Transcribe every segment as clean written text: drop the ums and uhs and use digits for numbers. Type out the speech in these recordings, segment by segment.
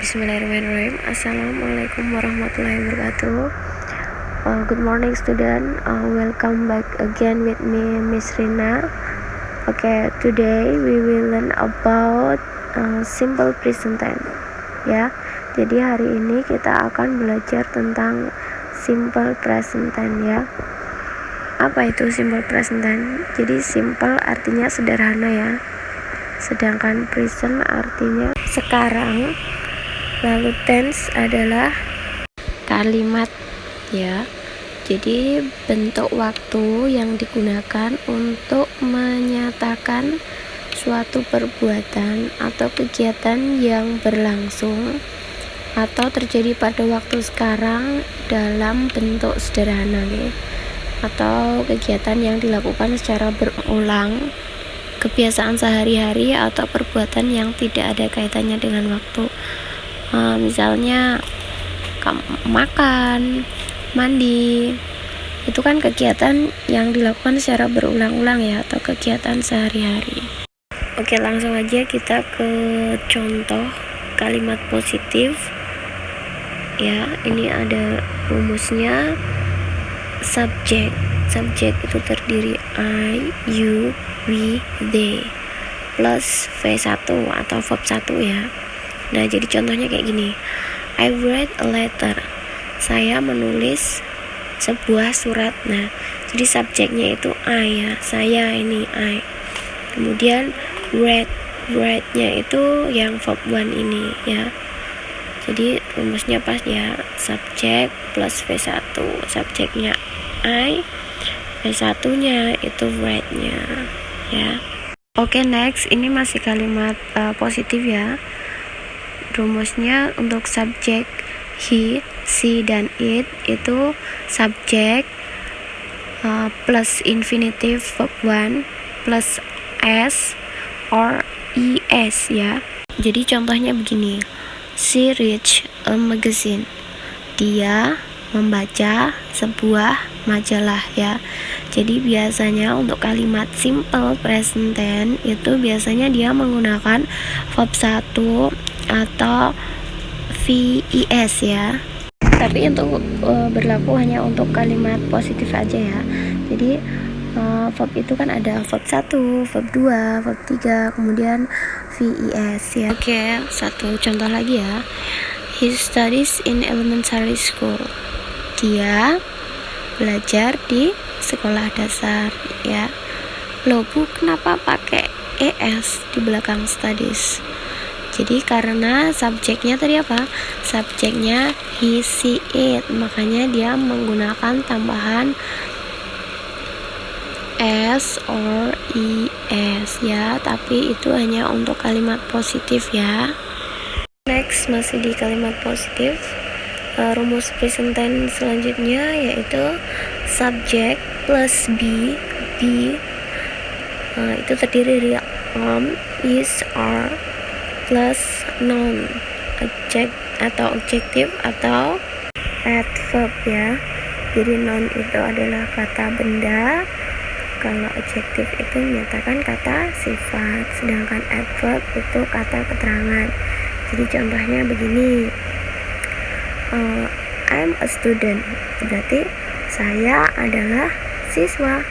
Bismillahirrahmanirrahim. Assalamualaikum warahmatullahi wabarakatuh. Good morning student. Welcome back again with me, Miss Rina. Okay, today we will learn about simple present tense. Ya, jadi hari ini kita akan belajar tentang simple present tense ya. Apa itu simple present tense? Jadi simple artinya sederhana ya. Sedangkan present artinya sekarang. Lalu tense adalah kalimat ya. Jadi bentuk waktu yang digunakan untuk menyatakan suatu perbuatan atau kegiatan yang berlangsung atau terjadi pada waktu sekarang dalam bentuk sederhana ya. Atau kegiatan yang dilakukan secara berulang, kebiasaan sehari-hari atau perbuatan yang tidak ada kaitannya dengan waktu. Misalnya makan, mandi, itu kan kegiatan yang dilakukan secara berulang-ulang ya, atau kegiatan sehari-hari. Oke, langsung aja kita ke contoh kalimat positif ya. Ini ada rumusnya. Subjek itu terdiri I, you, we, they plus V1 atau verb 1 ya. Nah, jadi contohnya kayak gini. I write a letter. Saya menulis sebuah surat. Nah, jadi subjeknya itu I ya. Saya ini I. Kemudian write-nya itu yang verb 1 ini ya. Jadi rumusnya pas ya. Subjek plus V1. Subjeknya I, V1-nya itu write-nya ya. Oke, next. Ini masih kalimat positif ya. Rumusnya untuk subjek he, she, dan it itu subjek plus infinitive verb 1 plus s or es ya. Jadi contohnya begini. She reads a magazine. Dia membaca sebuah majalah ya. Jadi biasanya untuk kalimat simple present tense itu biasanya dia menggunakan verb 1 atau VES ya. Tapi untuk berlaku hanya untuk kalimat positif aja ya. Jadi verb itu kan ada verb 1, verb 2, verb 3, kemudian VES ya. Oke, satu contoh lagi ya. He studies in elementary school. Dia belajar di sekolah dasar ya. Loh Bu, kenapa pakai ES di belakang studies? Jadi karena subjeknya tadi apa? Subjeknya he, she, it. Makanya dia menggunakan tambahan s or es ya. Tapi itu hanya untuk kalimat positif ya. Next, masih di kalimat positif. Rumus present tense selanjutnya yaitu subjek plus be. Itu terdiri dari is, are plus noun, adjektif atau adverb ya. Jadi noun itu adalah kata benda, kalau adjektif itu menyatakan kata sifat, sedangkan adverb itu kata keterangan. Jadi contohnya begini. I'm a student, berarti saya adalah siswa.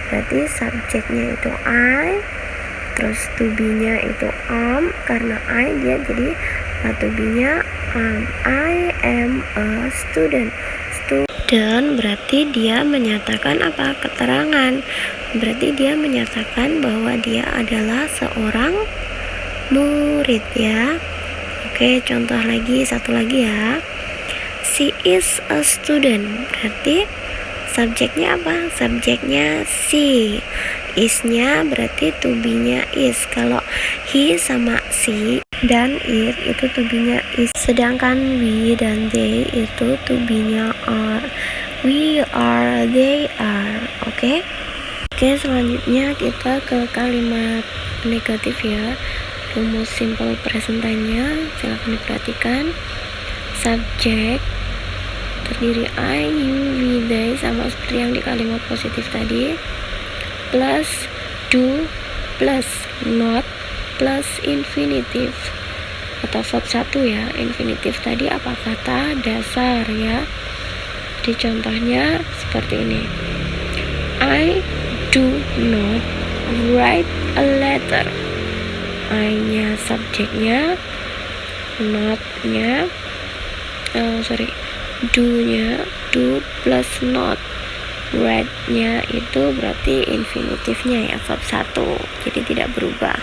Berarti subjeknya itu I, terus to be-nya itu karena I dia jadi to be-nya I am a student. Student berarti dia menyatakan apa? Keterangan. Berarti dia menyatakan bahwa dia adalah seorang murid ya. Oke, contoh lagi, satu lagi ya. She is a student. Berarti subjeknya apa? Subjeknya she. Is-nya berarti to be-nya is. Kalau he sama she dan it itu to be-nya is. Sedangkan we dan they itu to be-nya are. We are, they are. Oke, selanjutnya kita ke kalimat negatif ya. Rumus simple present tense-nya silakan diperhatikan. Subjek terdiri I, you, we, they sama seperti yang di kalimat positif tadi, plus do plus not plus infinitive atau verb 1 ya. Infinitif tadi apa kata dasar ya. Di contohnya seperti ini. I do not write a letter. I-nya subjeknya, not-nya do-nya, do plus not. Write-nya itu berarti infinitifnya ya, verb 1, jadi tidak berubah.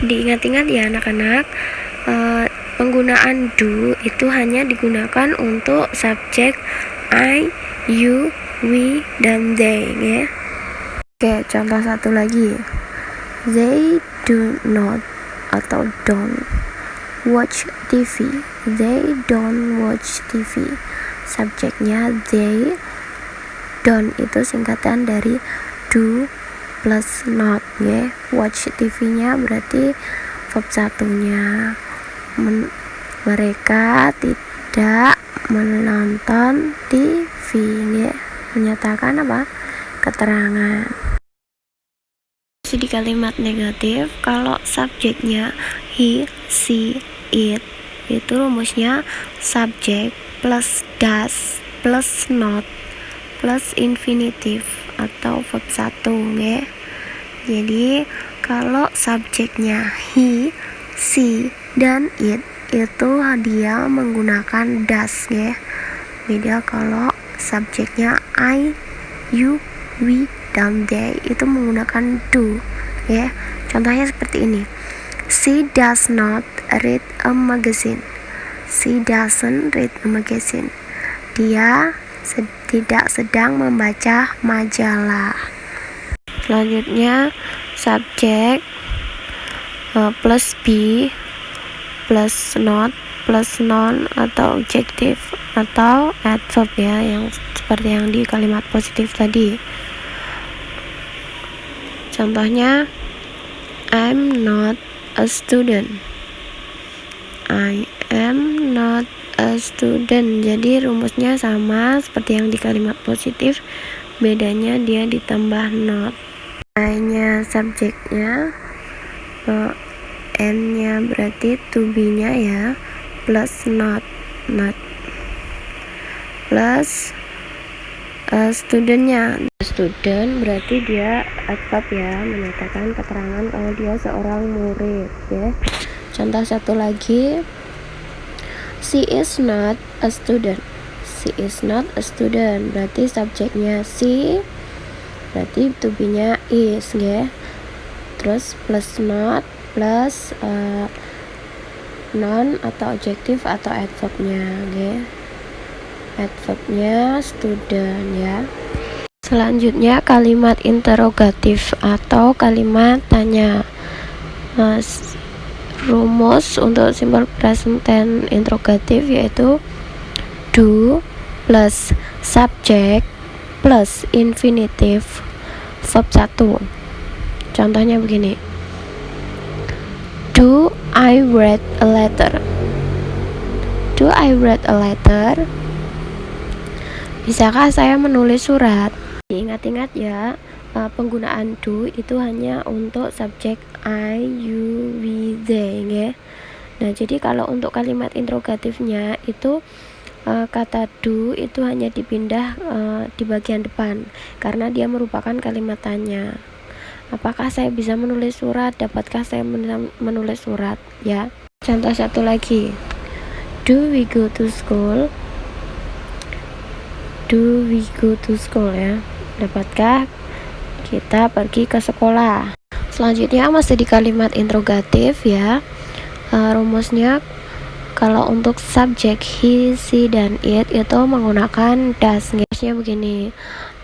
Diingat-ingat ya anak-anak, penggunaan do itu hanya digunakan untuk subjek I, you, we, dan they ya. Oke, contoh satu lagi. They do not atau don't watch TV. They don't watch TV. Subjeknya they, don't itu singkatan dari do plus not ya. Watch TV-nya berarti verb 1-nya. Mereka tidak menonton TV ya. Menyatakan apa? Keterangan. Di kalimat negatif, kalau subjeknya he, she, it, itu rumusnya subjek plus does plus not plus infinitif atau verb 1 ya. Jadi kalau subjeknya he, she, dan it itu dia menggunakan does ya. Beda kalau subjeknya I, you, we, dan they itu menggunakan do ya. Contohnya seperti ini. She does not read a magazine. She doesn't read a magazine. Dia tidak sedang membaca majalah. Selanjutnya subjek plus be plus not plus noun atau adjective atau adverb ya, yang seperti yang di kalimat positif tadi. Contohnya, I'm not a student. I am not a student. Jadi rumusnya sama seperti yang di kalimat positif, bedanya dia ditambah not. I-nya subjeknya, N-nya berarti to be-nya ya, plus not plus student-nya. Student berarti dia adverb ya, menyatakan keterangan kalau dia seorang murid ya. Contoh satu lagi, she is not a student. She is not a student berarti subjeknya she, berarti to be-nya is ya. Terus plus not plus noun atau adjective atau adverb-nya ya. Adverb-nya student ya. Selanjutnya kalimat interrogatif atau kalimat tanya. Rumus untuk simple present tense interrogatif yaitu do plus subject plus infinitif verb 1. Contohnya begini. Do I read a letter? Do I read a letter? Bisakah saya menulis surat? Ingat-ingat ya, penggunaan do itu hanya untuk subjek I, you, we, they ya. Nah, jadi kalau untuk kalimat interrogatifnya itu kata do itu hanya dipindah di bagian depan karena dia merupakan kalimat tanya. Apakah saya bisa menulis surat? Dapatkah saya menulis surat? Ya. Contoh satu lagi. Do we go to school? Do we go to school ya. Dapatkah kita pergi ke sekolah? Selanjutnya masih di kalimat interrogatif ya. Rumusnya kalau untuk subjek he, she, dan it itu menggunakan does. Rumusnya begini.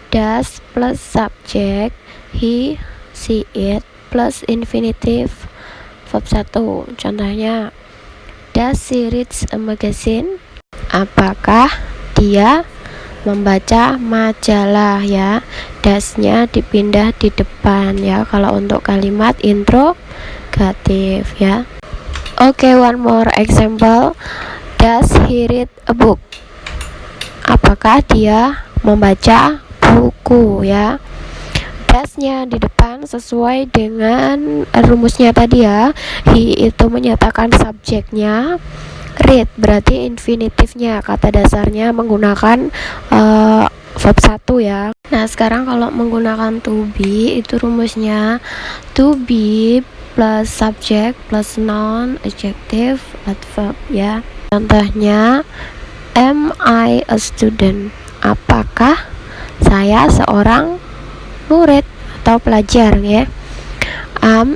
Does plus subjek he, she, it plus infinitif verb 1. Contohnya, does she read a magazine? Apakah dia membaca majalah ya. Does-nya dipindah di depan ya kalau untuk kalimat interrogatif ya. Oke, one more example. Does he read a book? Apakah dia membaca buku ya. presnya di depan sesuai dengan rumusnya tadi ya. He itu menyatakan subjeknya, read berarti infinitifnya, kata dasarnya menggunakan verb 1 ya. Nah sekarang kalau menggunakan to be itu rumusnya to be plus subject plus noun adjective adverb ya. Contohnya, am I a student? Apakah saya seorang murid atau pelajar ya.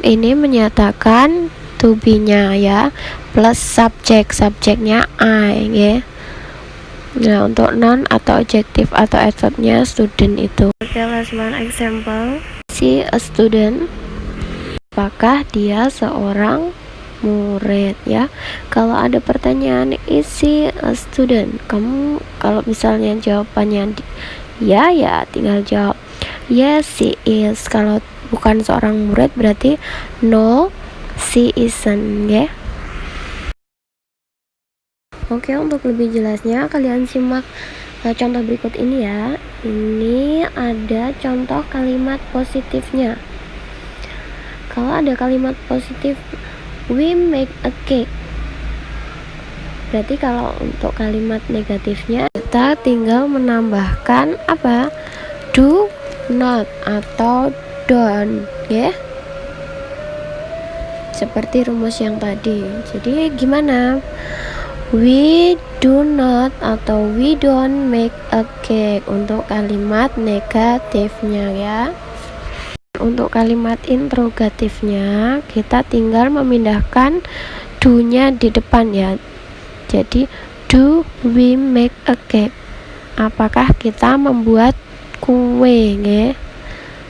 Ini menyatakan to be-nya ya, plus subjeknya I ya. Nah untuk noun atau adjective atau adverb-nya student itu. Okay, last one example. Si a student. Apakah dia seorang murid ya. Kalau ada pertanyaan is she a student, kamu kalau misalnya jawabannya ya tinggal jawab yes she is. Kalau bukan seorang murid berarti no she isn't ya. Oke, untuk lebih jelasnya kalian simak contoh berikut ini ya. Ini ada contoh kalimat positifnya. Kalau ada kalimat positif, we make a cake. Berarti kalau untuk kalimat negatifnya kita tinggal menambahkan apa? Do not atau don't ya. Seperti rumus yang tadi. Jadi gimana? We do not atau we don't make a cake untuk kalimat negatifnya ya. Untuk kalimat interrogatifnya kita tinggal memindahkan do-nya di depan ya. Jadi do we make a cake? Apakah kita membuat kue ya?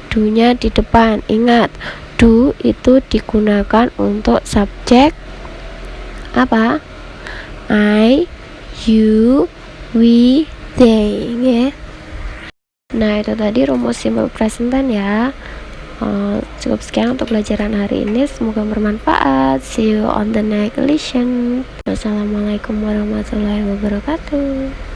Do-nya di depan. Ingat, do itu digunakan untuk subjek apa? I, you, we, they ya. Nah itu tadi rumus simple present tense ya. Cukup sekian untuk pelajaran hari ini, semoga bermanfaat. See you on the next lesson. Wassalamualaikum warahmatullahi wabarakatuh.